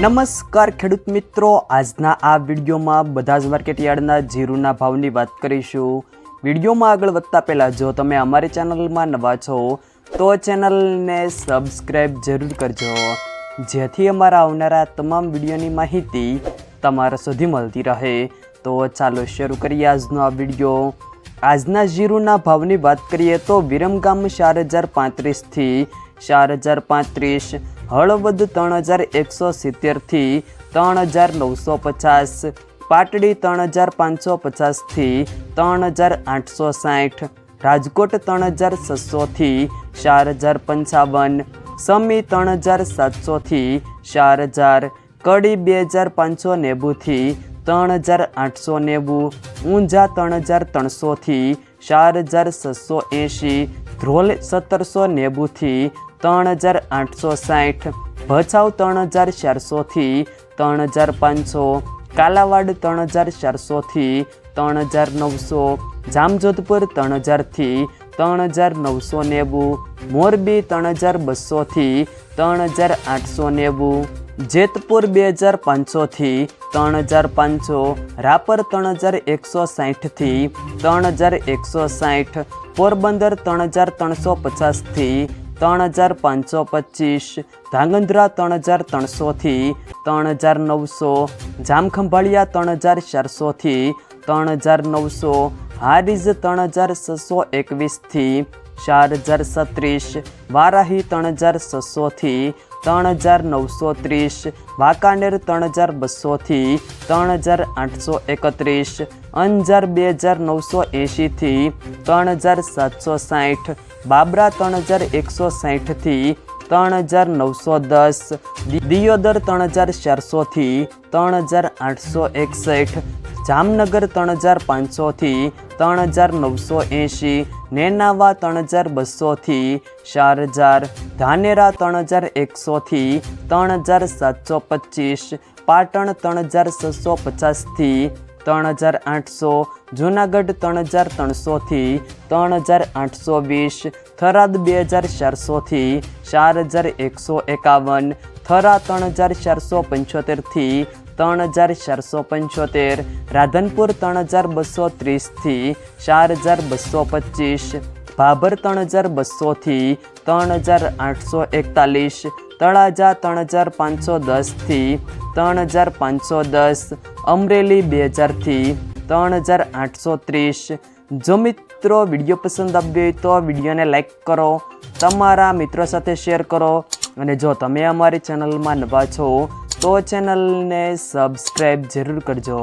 નમસ્કાર ખેડૂત મિત્રો, આજના આ વિડીયોમાં બધા જ માર્કેટયાર્ડના જીરુના ભાવની વાત કરીશું। વિડીયોમાં આગળ વધતા પહેલાં જો તમે અમારી ચેનલમાં નવા છો તો ચેનલને સબસ્ક્રાઈબ જરૂર કરજો, જેથી અમારા આવનારા તમામ વિડીયોની માહિતી તમારા સુધી મળતી રહે। તો ચાલો શરૂ કરીએ આજનો આ વિડીયો। આજના જીરુના ભાવની વાત કરીએ તો વિરમગામ 4035 થી 4035, હળવદ 3170 થી 3950, પાટડી 3550 થી 3860, રાજકોટ 3600 થી 4055, સમી 3700 થી 4000, કડી 2590 થી 3890, ઊંઝા 3300 થી 4680, ધ્રોલ 1790 થી 3860, ભચાઉ 3400 થી 3500, કાલાવાડ 3400 થી 3900, જામજોધપુર 3000 થી 3990, મોરબી 3200 થી 3890, જેતપુર 2500 થી 3500, રાપર 3160 થી 3160, પોરબંદર 3350 થી 3525, ધાંગધ્રા 3300 થી 3900, જામખંભાળિયા 3400 થી 3900, હારીજ 3621 થી 4036, વારાહી 3600 થી 3930, વાંકાનેર 3200 થી 3831, અંજાર 2980 થી 3760, બાબરા 3160 થી 3910, દિયોદર 3400 થી 3861, જામનગર 3500 થી 3980, નેનાવા 3200 થી 4000, ધાનેરા 3100 થી 3725, પાટણ 3650 થી 3800, જૂનાગઢ 3300 થી 3820, થરાદ 2400 થી 4151, થરા 3475 થી 3475, રાધનપુર 3230 થી 4225, ભાભર 3200 થી 3841, તળાજા 3510 થી 3510, અમરેલી 2000 થી 3830। જો મિત્રો વિડીયો પસંદ આવ્યો હોય તો વિડીયોને લાઈક કરો, તમારા મિત્રો સાથે શેર કરો, અને જો તમે અમારી ચેનલમાં નવા છો તો ચેનલને સબસ્ક્રાઈબ જરૂર કરજો।